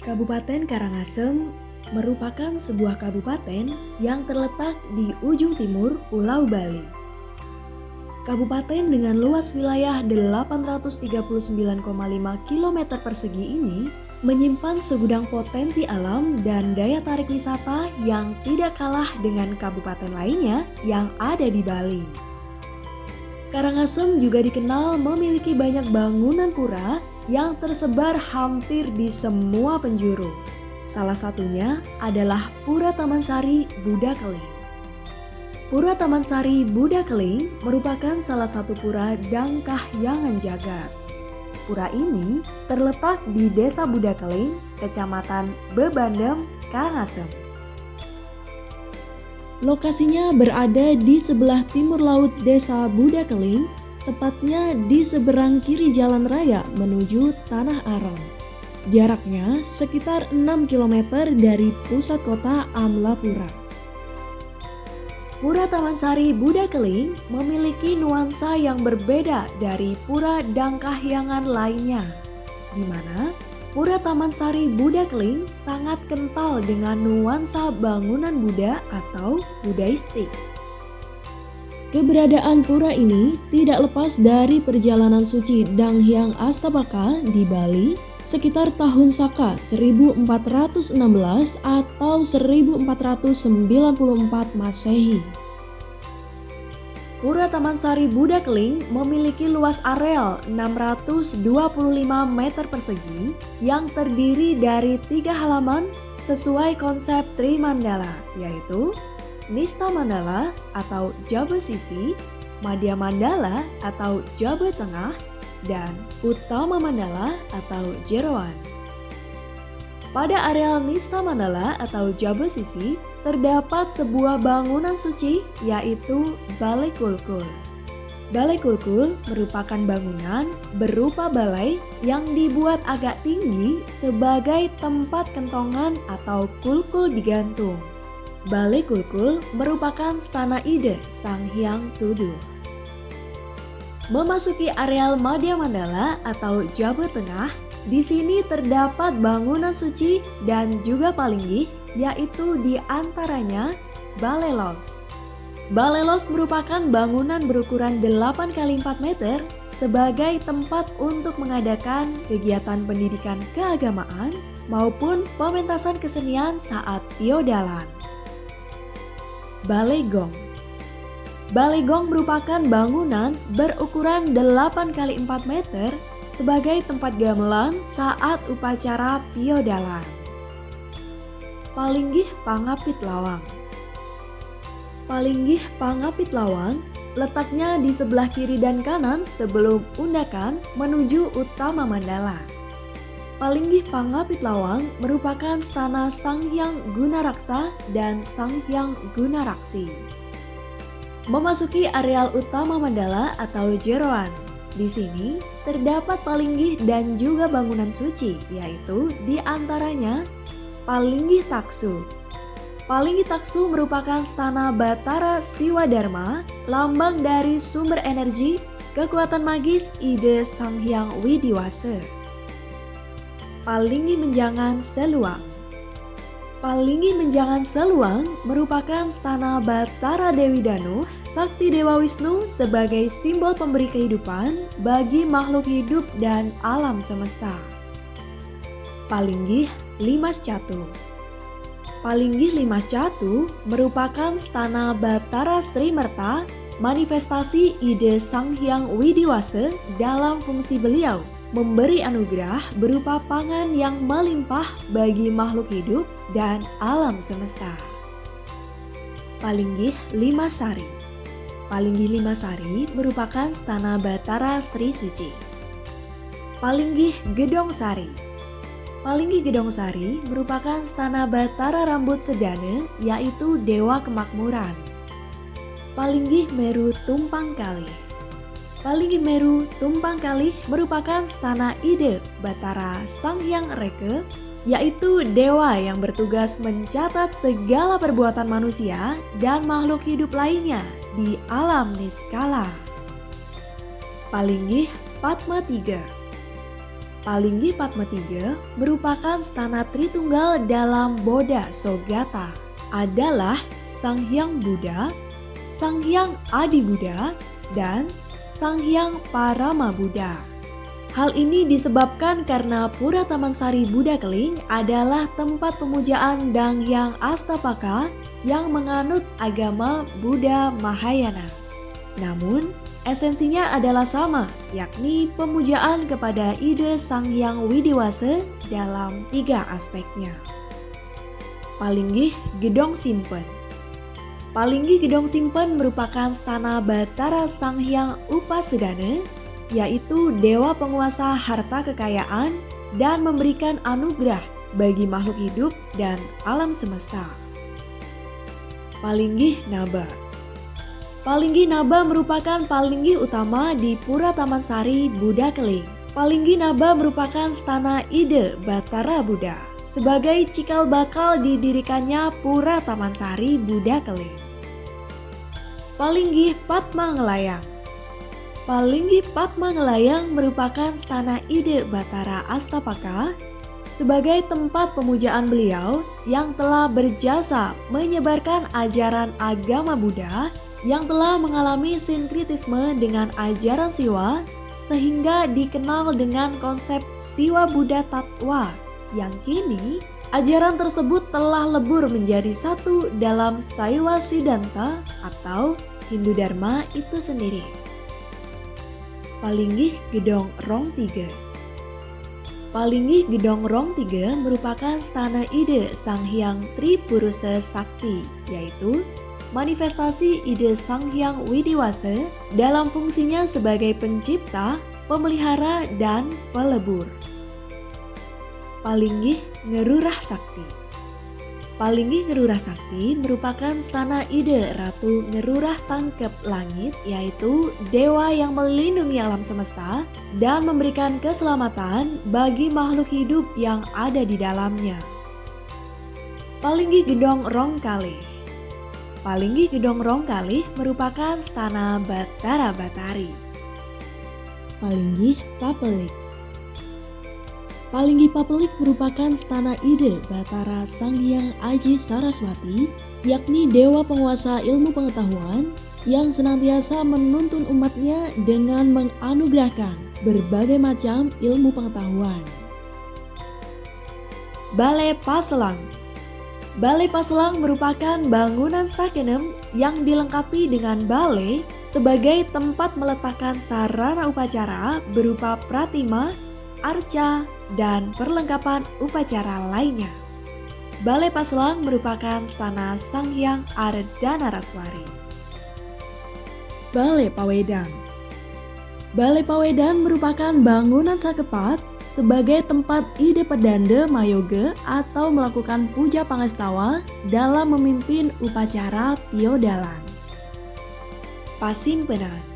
Kabupaten Karangasem merupakan sebuah kabupaten yang terletak di ujung timur Pulau Bali. Kabupaten dengan luas wilayah 839,5 km persegi ini menyimpan segudang potensi alam dan daya tarik wisata yang tidak kalah dengan kabupaten lainnya yang ada di Bali. Karangasem juga dikenal memiliki banyak bangunan pura yang tersebar hampir di semua penjuru. Salah satunya adalah Pura Taman Sari Buddha Keling. Pura Taman Sari Buddha Keling merupakan salah satu pura Dangkahyangan Jagat. Pura ini terletak di Desa Buddha Keling, Kecamatan Bebandem, Karangasem. Lokasinya berada di sebelah timur laut Desa Buddha Keling, tepatnya di seberang kiri jalan raya menuju Tanah Arang. Jaraknya sekitar 6 km dari pusat kota Amlapura. Pura Taman Sari Buddha Keling memiliki nuansa yang berbeda dari pura Dangkahyangan lainnya, di mana Pura Taman Sari Buddha Keling sangat kental dengan nuansa bangunan Buddha atau Buddhaistik. Keberadaan pura ini tidak lepas dari perjalanan suci Danghyang Astapaka di Bali sekitar tahun Saka 1416 atau 1494 Masehi. Pura Taman Sari Buddha Keling memiliki luas areal 625 meter persegi yang terdiri dari 3 halaman sesuai konsep Trimandala, yaitu Nista Mandala atau Jaba Sisi, Madhya Mandala atau Jaba Tengah, dan Utama Mandala atau Jeroan. Pada areal Nista Mandala atau Jaba Sisi terdapat sebuah bangunan suci yaitu Balai Kulkul. Balai Kulkul merupakan bangunan berupa balai yang dibuat agak tinggi sebagai tempat kentongan atau kulkul digantung. Balai Kulkul merupakan stana ide Sang Hyang Tuduh. Memasuki areal Madhya Mandala atau Jaba Tengah, di sini terdapat bangunan suci dan juga palinggih, yaitu di antaranya Balai Lofts. Balai Lofts merupakan bangunan berukuran 8 x 4 meter sebagai tempat untuk mengadakan kegiatan pendidikan keagamaan maupun pementasan kesenian saat piodalan. Balai Gong. Balai Gong merupakan bangunan berukuran 8 x 4 meter sebagai tempat gamelan saat upacara piodalan. Palinggih Pangapit Lawang. Palinggih Pangapit Lawang letaknya di sebelah kiri dan kanan sebelum undakan menuju Utama Mandala. Palinggih Pangapit Lawang merupakan stana Sang Hyang Gunaraksa dan Sang Hyang Gunaraksi. Memasuki areal Utama Mandala atau Jeroan. Di sini terdapat palinggih dan juga bangunan suci, yaitu di antaranya Palinggih Taksu. Palinggih Taksu merupakan stana Batara Siwadharma, lambang dari sumber energi, kekuatan magis ide Sang Hyang Widiwasa. Palinggih Menjangan Seluang. Palinggih Menjangan Seluang merupakan stana Batara Dewi Danu, Sakti Dewa Wisnu sebagai simbol pemberi kehidupan bagi makhluk hidup dan alam semesta. Palinggih Limas Catu. Palinggih Limas Catu merupakan stana Batara Sri Merta, manifestasi ide Sang Hyang Widiwasa dalam fungsi beliau memberi anugerah berupa pangan yang melimpah bagi makhluk hidup dan alam semesta. Palinggih Limasari. Palinggih Limasari merupakan stana Batara Sri Suci. Palinggih Gedong Sari. Palinggih Gedong Sari merupakan stana Batara Rambut Sedana, yaitu Dewa Kemakmuran. Palinggih Meru Tumpang Kalih. Palinggih Meru Tumpang Kalih merupakan stana ide Batara Sang Hyang Reke, yaitu dewa yang bertugas mencatat segala perbuatan manusia dan makhluk hidup lainnya di alam niskala. Palinggih Padma Tiga. Palinggi Padma III merupakan stana Tritunggal dalam Bodha Sogata, adalah Sang Hyang Buddha, Sang Hyang Adi Buddha, dan Sang Hyang Parama Buddha. Hal ini disebabkan karena Pura Tamansari Buddha Keling adalah tempat pemujaan Dang Hyang Astapaka yang menganut agama Buddha Mahayana. Namun, esensinya adalah sama, yakni pemujaan kepada ide Sang Hyang Widiwasa dalam 3 aspeknya. Palinggih Gedong Simpen. Palinggih Gedong Simpen merupakan stana Batara Sang Hyang Upasedana, yaitu dewa penguasa harta kekayaan dan memberikan anugerah bagi makhluk hidup dan alam semesta. Palinggih Naba. Palinggih Naba merupakan palinggih utama di Pura Tamansari Buddha Keling. Palinggih Naba merupakan stana ide Batara Buddha sebagai cikal bakal didirikannya Pura Tamansari Buddha Keling. Palinggih Padma Ngelayang. Palinggih Padma Ngelayang merupakan stana ide Batara Astapaka sebagai tempat pemujaan beliau yang telah berjasa menyebarkan ajaran agama Buddha yang telah mengalami sinkritisme dengan ajaran Siwa sehingga dikenal dengan konsep Siwa Buddha Tattwa yang kini ajaran tersebut telah lebur menjadi satu dalam Saiwa Siddhanta atau Hindu Dharma itu sendiri. Palinggih Gedong Rong 3. Palinggih Gedong Rong 3 merupakan stana ide Sang Hyang Tripurusa Sakti, yaitu manifestasi ide Sang Hyang Widiwasa dalam fungsinya sebagai pencipta, pemelihara, dan pelebur. Palinggih Ngerurah Sakti. Palinggih Ngerurah Sakti merupakan stana ide Ratu Ngerurah Tangkep Langit, yaitu dewa yang melindungi alam semesta dan memberikan keselamatan bagi makhluk hidup yang ada di dalamnya. Palinggih Gedong Rong Kalih. Palinggih Gedong Rong Kalih merupakan stana Batara Batari. Palinggih Papelik. Palinggih Papelik merupakan stana ide Batara Sang Hyang Aji Saraswati, yakni dewa penguasa ilmu pengetahuan yang senantiasa menuntun umatnya dengan menganugerahkan berbagai macam ilmu pengetahuan. Balai Paselang. Balai Paselang merupakan bangunan sakenem yang dilengkapi dengan balai sebagai tempat meletakkan sarana upacara berupa pratima, arca, dan perlengkapan upacara lainnya. Balai Paselang merupakan stana Sang Hyang Ardanaraswari. Balai Pawedan. Balai Pawedan merupakan bangunan sakepat sebagai tempat ide pedanda mayoga atau melakukan puja pangestawa dalam memimpin upacara piodalan. Pasimpenan.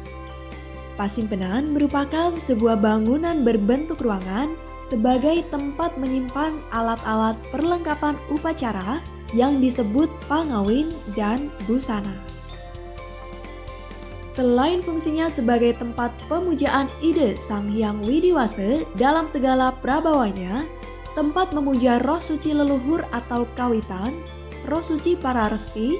Pasimpenan merupakan sebuah bangunan berbentuk ruangan sebagai tempat menyimpan alat-alat perlengkapan upacara yang disebut pangawin dan busana. Selain fungsinya sebagai tempat pemujaan ide Sang Hyang Widiwasa dalam segala prabawanya, tempat memuja roh suci leluhur atau kawitan, roh suci para resi,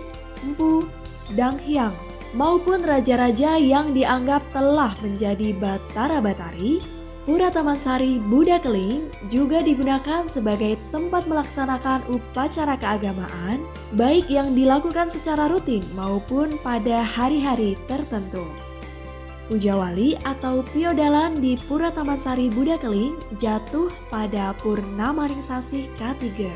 empu, Dang Hyang, maupun raja-raja yang dianggap telah menjadi Batara Batari, Pura Tamansari Buddha Keling juga digunakan sebagai tempat melaksanakan upacara keagamaan, baik yang dilakukan secara rutin maupun pada hari-hari tertentu. Puja Wali atau piodalan di Pura Tamansari Buddha Keling jatuh pada Purnamaningsasih K3.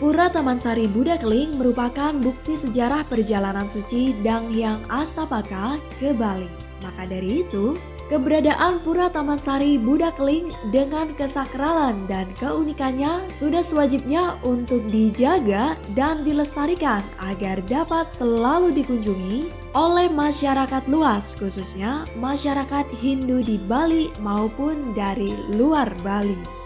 Pura Tamansari Buddha Keling merupakan bukti sejarah perjalanan suci Dang Hyang Astapaka ke Bali. Maka dari itu, keberadaan Pura Tamansari Buddha Keling dengan kesakralan dan keunikannya sudah sewajibnya untuk dijaga dan dilestarikan agar dapat selalu dikunjungi oleh masyarakat luas, khususnya masyarakat Hindu di Bali maupun dari luar Bali.